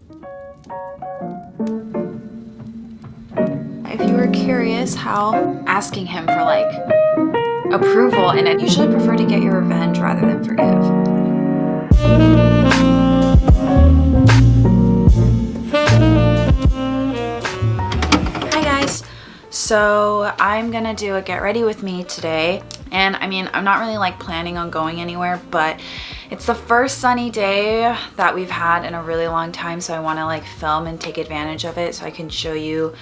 If you were curious how asking him for like approval, and I usually prefer to get your revenge rather than forgive. Hi guys, so I'm gonna do a get ready with me today, and I mean I'm not really like planning on going anywhere, but it's the first sunny day that we've had in a really long time, so I want to like film and take advantage of it so I can show you,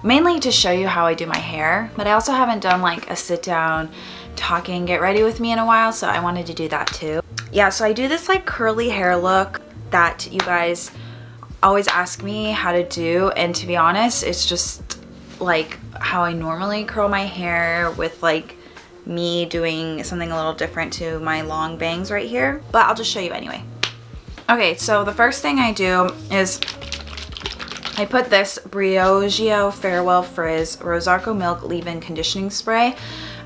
mainly to show you how I do my hair, but I also haven't done like a sit down talking get ready with me in a while, so I wanted to do that too. Yeah, so I do this like curly hair look that you guys always ask me how to do, and to be honest, it's just like how I normally curl my hair with like me doing something a little different to my long bangs right here, but I'll just show you anyway. Okay, so the first thing I do is I put this Briogeo Farewell Frizz Rosarco Milk Leave-In Conditioning Spray.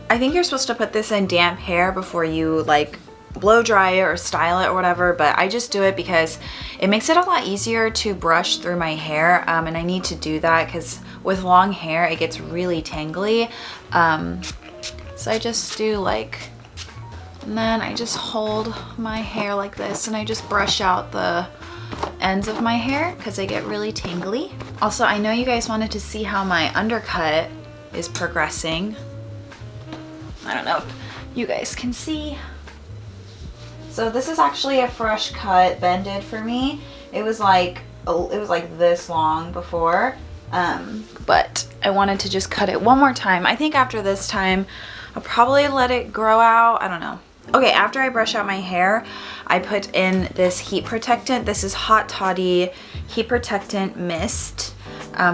I think you're supposed to put this in damp hair before you like blow dry it or style it or whatever, but I just do it because it makes it a lot easier to brush through my hair, and I need to do that because with long hair it gets really tangly. So I just do like, and then I just hold my hair like this and I just brush out the ends of my hair because they get really tangly. Also, I know you guys wanted to see how my undercut is progressing. I don't know if you guys can see. So this is actually a fresh cut bended for me. It was like this long before, but I wanted to just cut it one more time. I think after this time I'll probably let it grow out. I don't know. Okay, after I brush out my hair, I put in this heat protectant. This is Hot Toddy Heat Protectant Mist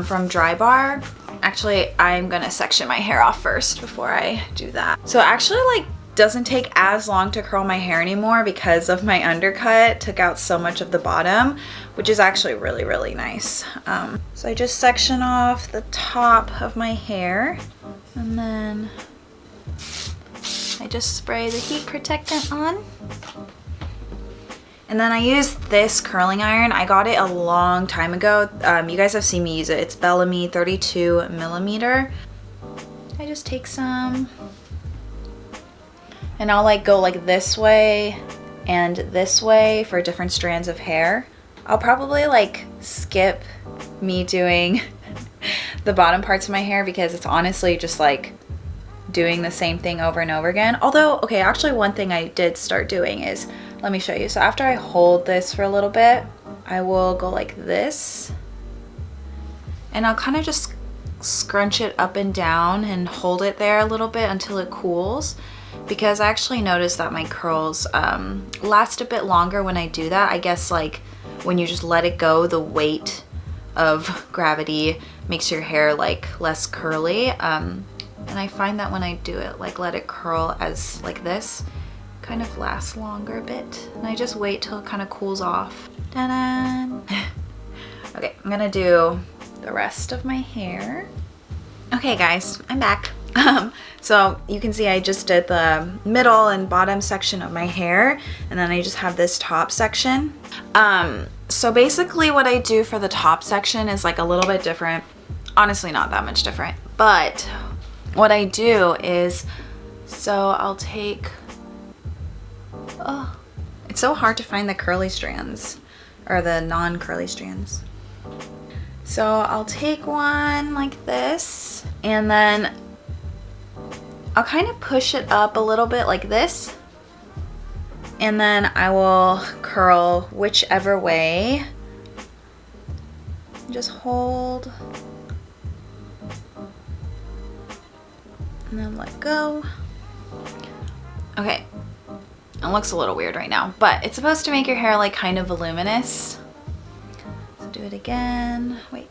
from Dry Bar. Actually, I'm gonna section my hair off first before I do that. So it actually like doesn't take as long to curl my hair anymore because of my undercut. Took out so much of the bottom, which is actually really, really nice. So I just section off the top of my hair, and then I just spray the heat protectant on. And then I use this curling iron. I got it a long time ago. You guys have seen me use it. It's Bellamy 32 millimeter. I just take some and I'll like go like this way and this way for different strands of hair. I'll probably like skip me doing the bottom parts of my hair because it's honestly just like doing the same thing over and over again. Although, okay, actually one thing I did start doing is, let me show you. So after I hold this for a little bit, I will go like this and I'll kind of just scrunch it up and down and hold it there a little bit until it cools, because I actually noticed that my curls last a bit longer when I do that. I guess like when you just let it go, the weight of gravity makes your hair like less curly. And I find that when I do it, like let it curl as like this, kind of lasts longer a bit. And I just wait till it kind of cools off. Ta-da! Okay, I'm gonna do the rest of my hair. Okay guys, I'm back. So you can see I just did the middle and bottom section of my hair, and then I just have this top section. So basically what I do for the top section is like a little bit different. Honestly, not that much different, but what I do is, so I'll take, oh, it's so hard to find the curly strands or the non-curly strands. So I'll take one like this, and then I'll kind of push it up a little bit like this, and then I will curl whichever way. Just hold and then let go. Okay, it looks a little weird right now, but it's supposed to make your hair like kind of voluminous. So do it again. Wait.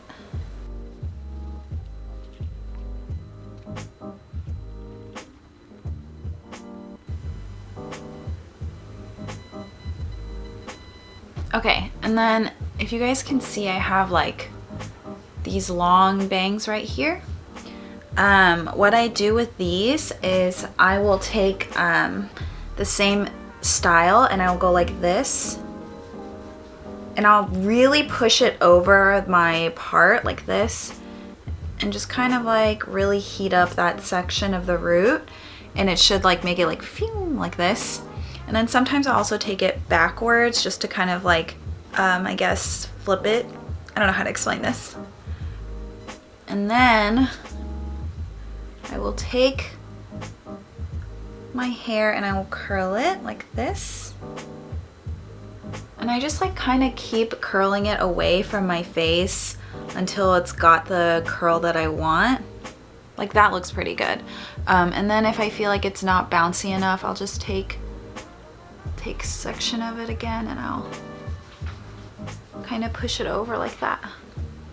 Okay, and then if you guys can see, I have like these long bangs right here. What I do with these is I will take the same style and I will go like this And I'll really push it over my part like this and just kind of like really heat up that section of the root, and it should like make it like phew, like this. And then sometimes I'll also take it backwards just to kind of like, I guess, flip it. I don't know how to explain this. And then I will take my hair and I will curl it like this. And I just like kind of keep curling it away from my face until it's got the curl that I want. Like that looks pretty good. And then if I feel like it's not bouncy enough, I'll just take a section of it again and I'll kind of push it over like that.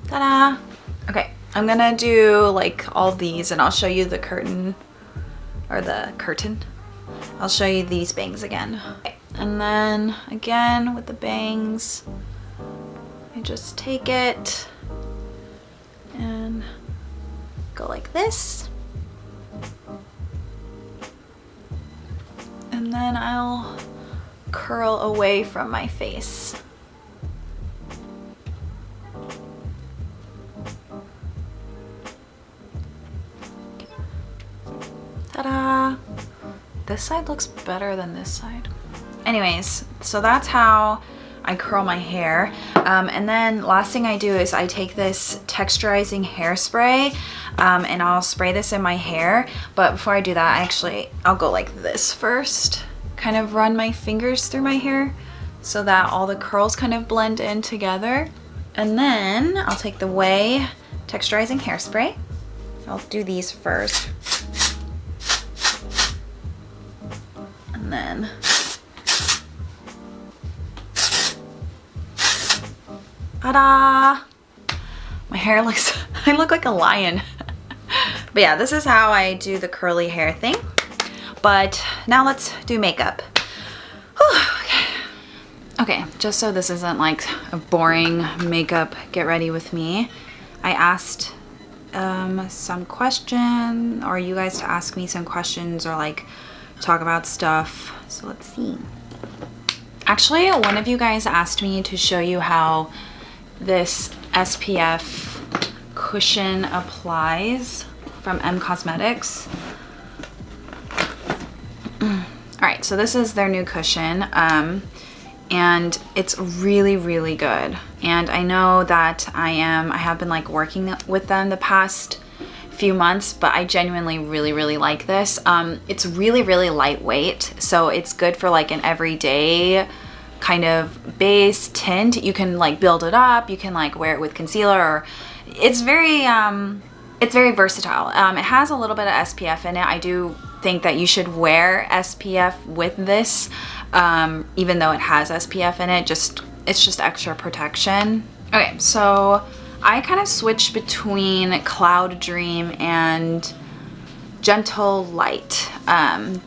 Ta-da! Okay, I'm gonna do like all these and I'll show you the curtain, or the curtain. I'll show you these bangs again. Okay. And then again with the bangs, I just take it and go like this. And then I'll curl away from my face. Ta-da! This side looks better than this side. Anyways, so that's how I curl my hair. And then last thing I do is I take this texturizing hairspray and I'll spray this in my hair. But before I do that, I'll go like this first. Kind of run my fingers through my hair so that all the curls kind of blend in together. And then I'll take the Way texturizing hairspray. I'll do these first. And then ta-da! My hair looks, I look like a lion. But yeah, this is how I do the curly hair thing. But now let's do makeup. Whew, okay, just so this isn't like a boring makeup get ready with me, I asked some question, or you guys to ask me some questions or like talk about stuff. So let's see. Actually, one of you guys asked me to show you how this SPF cushion applies from Cosmetics. All right, so this is their new cushion, and it's really, really good. And I know that I have been like working with them the past few months, but I genuinely really, really like this. It's really, really lightweight, so it's good for like an everyday kind of base tint. You can like build it up, you can like wear it with concealer, or it's very versatile. It has a little bit of SPF in it. I do think that you should wear SPF with this, even though it has SPF in it. It's just extra protection. Okay, so I kind of switch between Cloud Dream and Gentle Light. I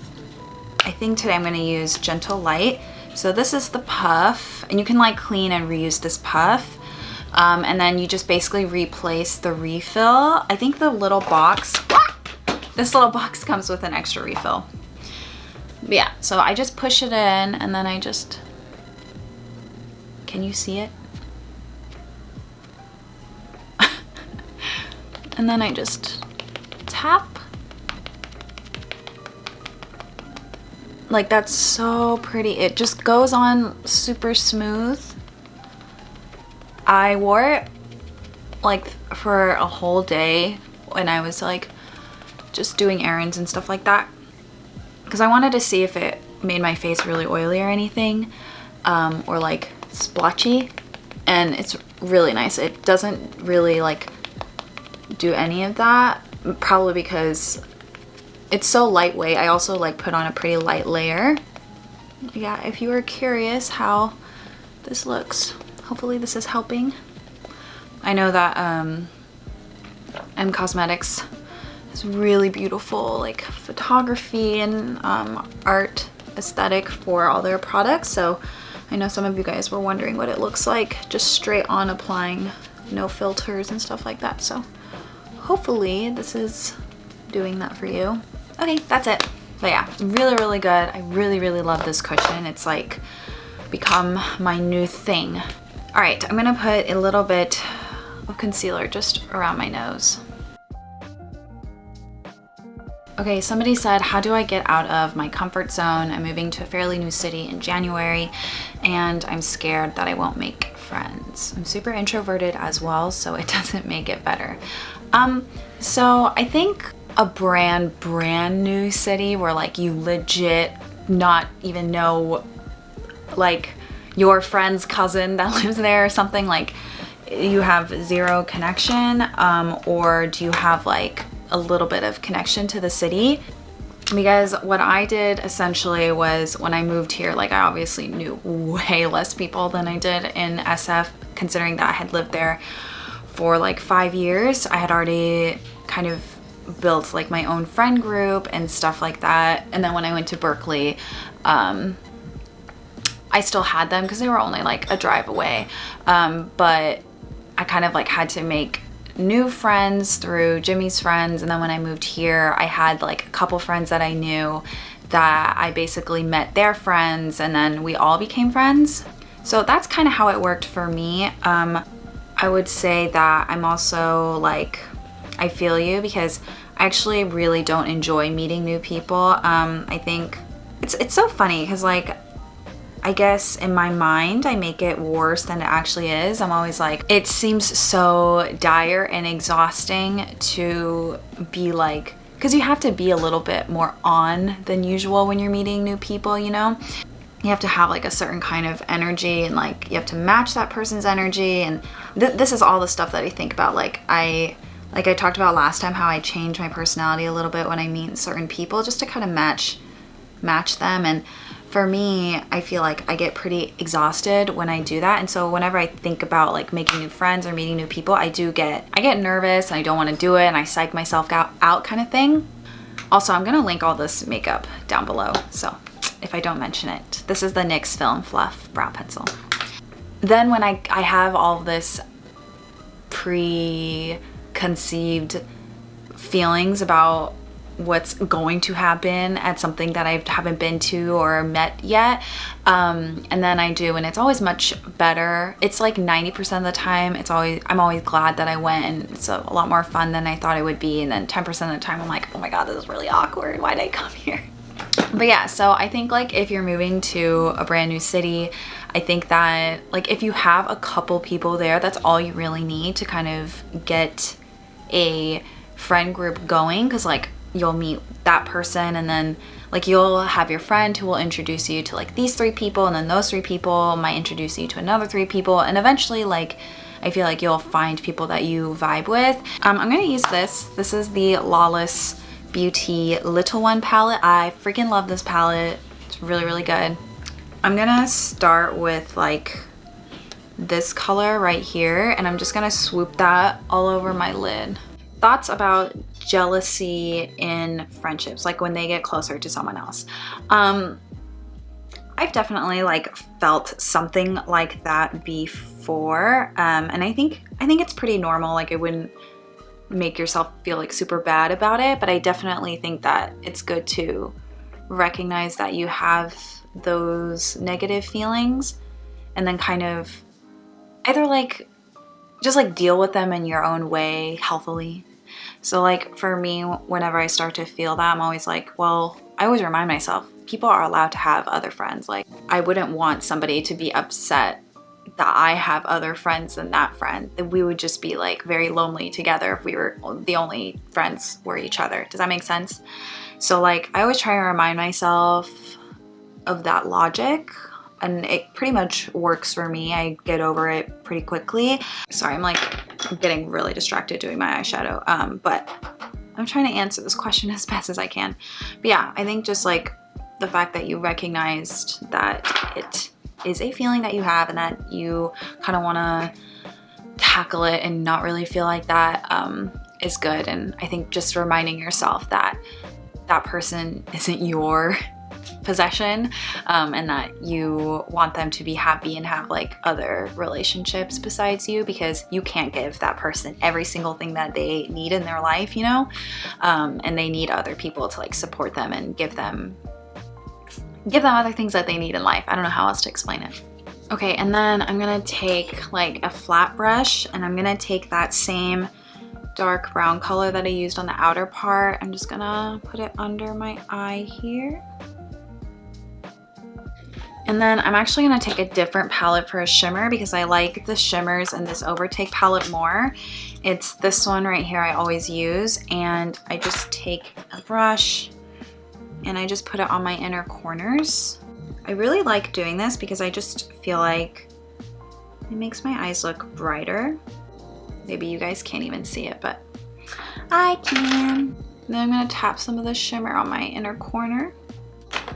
think today I'm going to use Gentle Light. So this is the puff, and you can like clean and reuse this puff. And then you just basically replace the refill. I think the little box, this little box comes with an extra refill. But yeah, so I just push it in and then I just, can you see it? And then I just tap. Like that's so pretty. It just goes on super smooth. I wore it like for a whole day when I was like just doing errands and stuff like that, because I wanted to see if it made my face really oily or anything, or like splotchy, and it's really nice. It doesn't really like do any of that, probably because it's so lightweight. I also like put on a pretty light layer. Yeah, if you were curious how this looks, hopefully this is helping. I know that Cosmetics is really beautiful like photography and art aesthetic for all their products, so I know some of you guys were wondering what it looks like just straight on applying, no filters and stuff like that, so hopefully this is doing that for you. Okay, that's it. But yeah, really, really good. I really, really love this cushion. It's like become my new thing. All right, I'm gonna put a little bit of concealer just around my nose. Okay, somebody said, how do I get out of my comfort zone? I'm moving to a fairly new city in January and I'm scared that I won't make friends. I'm super introverted as well, so it doesn't make it better. So I think a brand new city where like you legit not even know like your friend's cousin that lives there or something, like you have zero connection, or do you have like a little bit of connection to the city? Because what I did essentially was when I moved here, like I obviously knew way less people than I did in SF, considering that I had lived there for like 5 years. I had already kind of built like my own friend group and stuff like that. And then when I went to Berkeley, I still had them because they were only like a drive away. But I kind of like had to make new friends through Jimmy's friends, and then when I moved here I had like a couple friends that I knew that I basically met their friends and then we all became friends. So that's kind of how it worked for me. I would say that I'm also like, I feel you, because I actually really don't enjoy meeting new people. I think it's so funny because like I guess in my mind, I make it worse than it actually is. I'm always like, it seems so dire and exhausting to be like, because you have to be a little bit more on than usual when you're meeting new people, you know? You have to have like a certain kind of energy and like you have to match that person's energy. And this is all the stuff that I think about. Like I talked about last time, how I change my personality a little bit when I meet certain people just to kind of match them. And for me, I feel like I get pretty exhausted when I do that. And so whenever I think about like making new friends or meeting new people, I get nervous and I don't want to do it and I psych myself out kind of thing. Also, I'm gonna link all this makeup down below, so if I don't mention it. This is the NYX Film Fluff brow pencil. Then when I have all this preconceived feelings about what's going to happen at something that I haven't been to or met yet, and then I do, and it's always much better. It's like 90% of the time I'm always glad that I went, and it's a lot more fun than I thought it would be. And then 10% of the time I'm like, oh my god, this is really awkward, why did I come here? But yeah, so I think like if you're moving to a brand new city, I think that like if you have a couple people there, that's all you really need to kind of get a friend group going, because like you'll meet that person and then like you'll have your friend who will introduce you to like these 3 people, and then those 3 people might introduce you to another 3 people, and eventually like I feel like you'll find people that you vibe with. I'm gonna use this is the Lawless Beauty Little One palette. I freaking love this palette. It's really good. I'm gonna start with like this color right here, and I'm just gonna swoop that all over my lid. Thoughts about jealousy in friendships, like when they get closer to someone else. I've definitely like felt something like that before, and I think it's pretty normal. Like it wouldn't make yourself feel like super bad about it, but I definitely think that it's good to recognize that you have those negative feelings and then kind of either like just like deal with them in your own way healthily. So like for me, whenever I start to feel that, I'm always like, well, I always remind myself, people are allowed to have other friends. Like I wouldn't want somebody to be upset that I have other friends than that friend. That we would just be like very lonely together if we were the only friends were each other. Does that make sense? So like I always try to remind myself of that logic, and it pretty much works for me. I get over it pretty quickly. Sorry, I'm getting really distracted doing my eyeshadow, but I'm trying to answer this question as best as I can. But yeah, I think just like the fact that you recognized that it is a feeling that you have and that you kind of want to tackle it and not really feel like that is good. And I think just reminding yourself that that person isn't your possession, and that you want them to be happy and have like other relationships besides you, because you can't give that person every single thing that they need in their life, you know, and they need other people to like support them and give them other things that they need in life. I don't know how else to explain it. Okay, and then I'm gonna take like a flat brush and I'm gonna take that same dark brown color that I used on the outer part. I'm just gonna put it under my eye here. And then I'm actually gonna take a different palette for a shimmer because I like the shimmers in this Overtake palette more. It's this one right here I always use, and I just take a brush and I just put it on my inner corners. I really like doing this because I just feel like it makes my eyes look brighter. Maybe you guys can't even see it, but I can. Then I'm gonna tap some of the shimmer on my inner corner.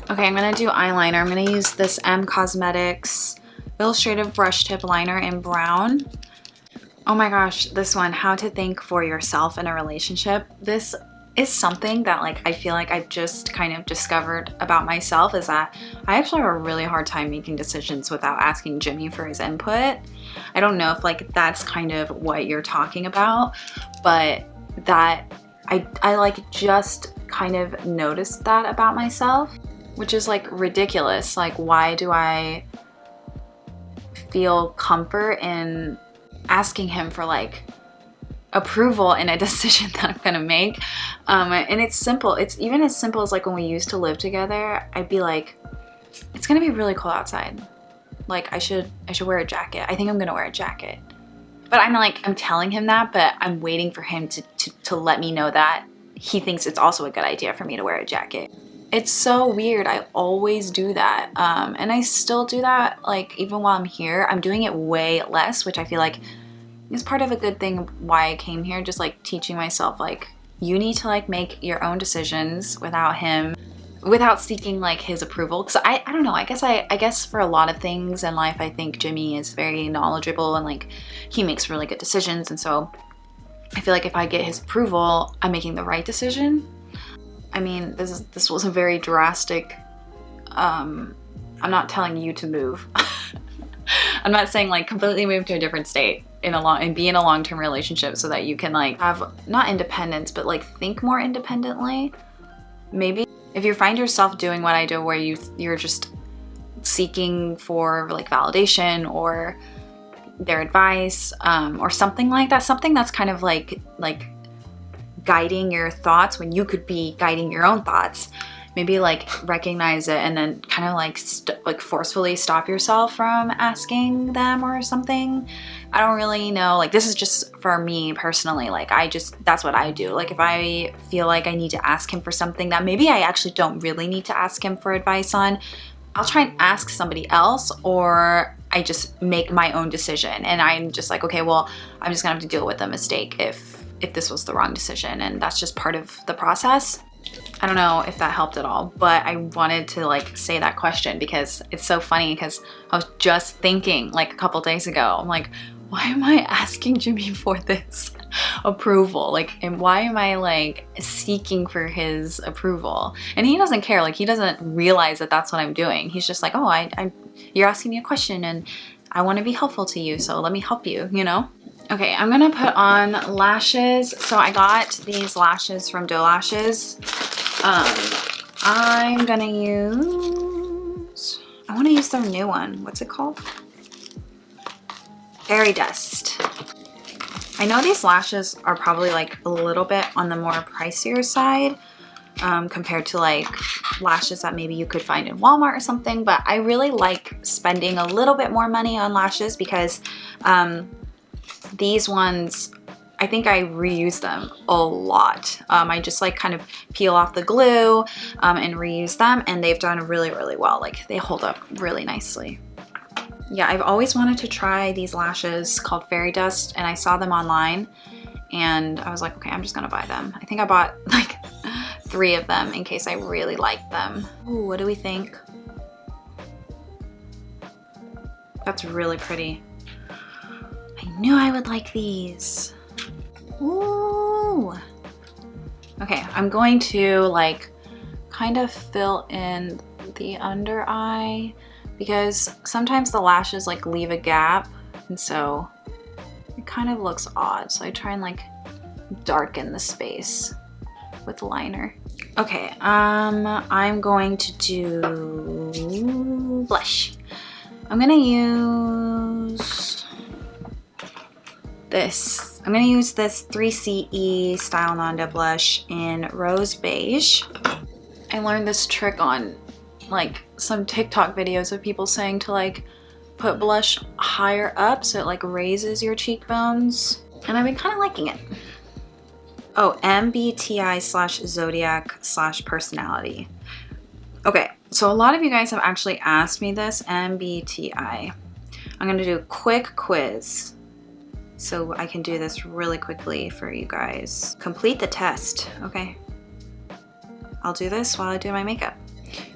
Okay, I'm gonna do eyeliner. I'm gonna use this M Cosmetics Illustrative Brush Tip Liner in brown. Oh my gosh, this one, How to Think for Yourself in a Relationship. This is something that like I feel like I've just kind of discovered about myself, is that I actually have a really hard time making decisions without asking Jimmy for his input. I don't know if like that's kind of what you're talking about, but that I like just kind of noticed that about myself, which is like ridiculous. Like, why do I feel comfort in asking him for like approval in a decision that I'm gonna make? And it's simple. It's even as simple as like when we used to live together, I'd be like, it's gonna be really cold outside. Like I should wear a jacket. I think I'm gonna wear a jacket. But I'm telling him that, but I'm waiting for him to let me know that he thinks it's also a good idea for me to wear a jacket. It's so weird. I always do that. And I still do that, like even while I'm here. I'm doing it way less, which I feel like is part of a good thing why I came here. Just like teaching myself, like, you need to like make your own decisions without seeking like his approval. Because I don't know, I guess for a lot of things in life, I think Jimmy is very knowledgeable and like he makes really good decisions. And so I feel like if I get his approval, I'm making the right decision. I mean, this was a very drastic, I'm not telling you to move. I'm not saying like completely move to a different state and be in a long-term relationship so that you can like have not independence, but like think more independently. Maybe if you find yourself doing what I do, where you're just seeking for like validation or their advice, or something like that, something that's kind of like guiding your thoughts when you could be guiding your own thoughts, maybe like recognize it and then kind of like forcefully stop yourself from asking them or something. I don't really know, like this is just for me personally, like that's what I do. Like if I feel like I need to ask him for something that maybe I actually don't really need to ask him for advice on, I'll try and ask somebody else, or I just make my own decision and I'm just like, okay, well, I'm just gonna have to deal with the mistake if this was the wrong decision, and that's just part of the process. I don't know if that helped at all, but I wanted to like say that question because it's so funny, because I was just thinking like a couple days ago, I'm like, why am I asking Jimmy for this approval? Like, and why am I like seeking for his approval? And he doesn't care, like he doesn't realize that that's what I'm doing. He's just like, oh, you're asking me a question and I want to be helpful to you, so let me help you, you know? Okay, I'm gonna put on lashes. So I got these lashes from Doe Lashes. I'm gonna use, I wanna use their new one. What's it called? Fairy Dust. I know these lashes are probably like a little bit on the more pricier side compared to like lashes that maybe you could find in Walmart or something, but I really like spending a little bit more money on lashes because these ones, I think I reuse them a lot. I just like kind of peel off the glue and reuse them, and they've done really, really well. Like they hold up really nicely. Yeah, I've always wanted to try these lashes called Fairy Dust, and I saw them online and I was like, okay, I'm just gonna buy them. I think I bought like 3 of them in case I really like them. Ooh, what do we think? That's really pretty. I knew I would like these. Ooh. Okay, I'm going to like kind of fill in the under eye because sometimes the lashes like leave a gap, and so it kind of looks odd. So I try and like darken the space with liner. Okay, I'm going to do blush. I'm gonna use this. I'm gonna use this 3CE Style Non-Dip Blush in Rose Beige. I learned this trick on like some TikTok videos of people saying to like put blush higher up so it like raises your cheekbones. And I've been kind of liking it. Oh, MBTI/zodiac/personality. Okay, so a lot of you guys have actually asked me this, MBTI. I'm gonna do a quick quiz so I can do this really quickly for you guys. Complete the test, okay? I'll do this while I do my makeup.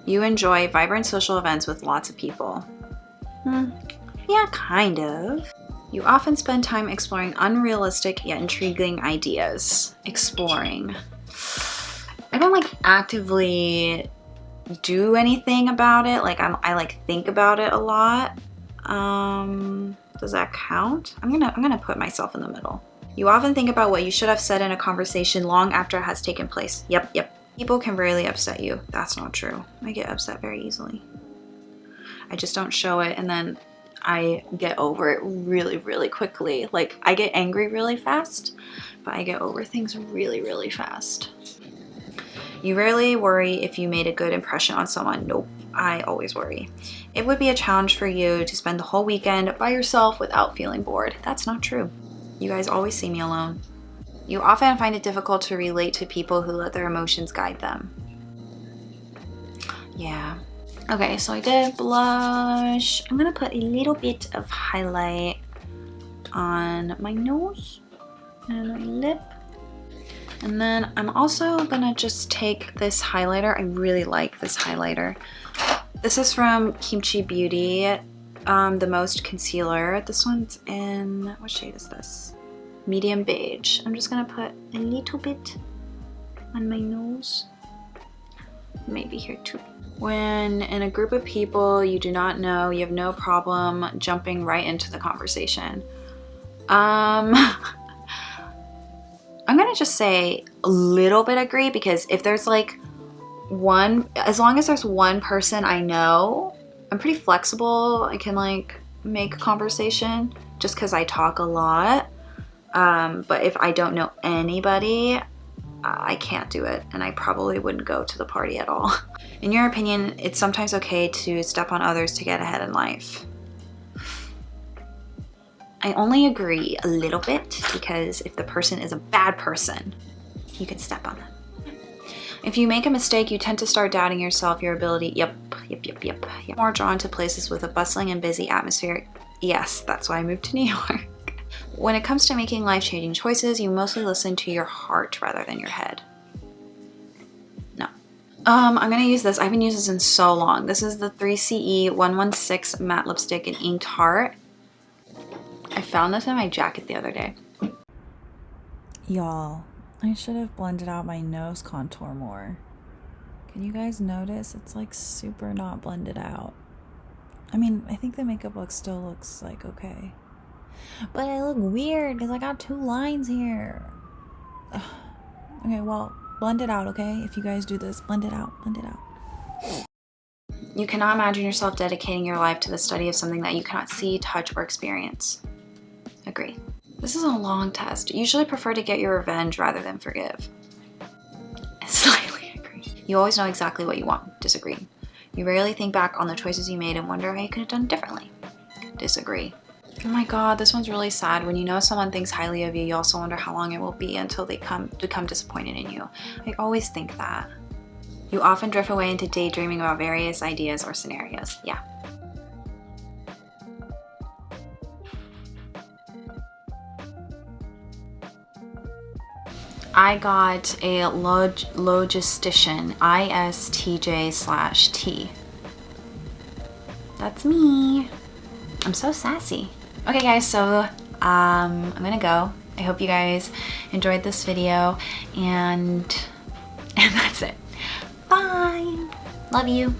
You enjoy vibrant social events with lots of people. Yeah, kind of. You often spend time exploring unrealistic yet intriguing ideas. Exploring. I don't like actively do anything about it. Like I like think about it a lot. Does that count? I'm gonna put myself in the middle. You often think about what you should have said in a conversation long after it has taken place. Yep. People can rarely upset you. That's not true. I get upset very easily. I just don't show it, and then I get over it really, really quickly. Like, I get angry really fast, but I get over things really, really fast. You rarely worry if you made a good impression on someone. Nope, I always worry. It would be a challenge for you to spend the whole weekend by yourself without feeling bored. That's not true. You guys always see me alone. You often find it difficult to relate to people who let their emotions guide them. Yeah. Okay, so I did blush. I'm gonna put a little bit of highlight on my nose and my lip. And then I'm also gonna just take this highlighter. I really like this highlighter. This is from Kimchi Beauty, the Most Concealer. This one's in, what shade is this? Medium beige. I'm just gonna put a little bit on my nose. Maybe here too. When in a group of people you do not know, you have no problem jumping right into the conversation. I'm gonna just say a little bit agree, because if there's like one, as long as there's one person I know, I'm pretty flexible. I can like make a conversation just because I talk a lot. But if I don't know anybody, I can't do it, and I probably wouldn't go to the party at all. In your opinion, it's sometimes okay to step on others to get ahead in life. I only agree a little bit, because if the person is a bad person, you can step on them. If you make a mistake, you tend to start doubting yourself, your ability. Yep. More drawn to places with a bustling and busy atmosphere. Yes, that's why I moved to New York. When it comes to making life-changing choices, you mostly listen to your heart rather than your head. No. I'm gonna use this. I haven't used this in so long. This is the 3CE 116 Matte Lipstick in Inked Heart. I found this in my jacket the other day. Y'all, I should have blended out my nose contour more. Can you guys notice? It's like super not blended out. I mean, I think the makeup look still looks like okay. But I look weird because I got two lines here. Ugh. Okay, well, blend it out, okay? If you guys do this, blend it out. You cannot imagine yourself dedicating your life to the study of something that you cannot see, touch, or experience. Agree. This is a long test. You usually prefer to get your revenge rather than forgive. I slightly agree. You always know exactly what you want. Disagree. You rarely think back on the choices you made and wonder how you could have done differently. Disagree. Oh my god, this one's really sad. When you know someone thinks highly of you, you also wonder how long it will be until they become disappointed in you. I always think that. You often drift away into daydreaming about various ideas or scenarios. Yeah. I got a logistician, ISTJ/T. That's me. I'm so sassy. Okay guys, so I'm gonna go. I hope you guys enjoyed this video, and that's it. Bye. Love you.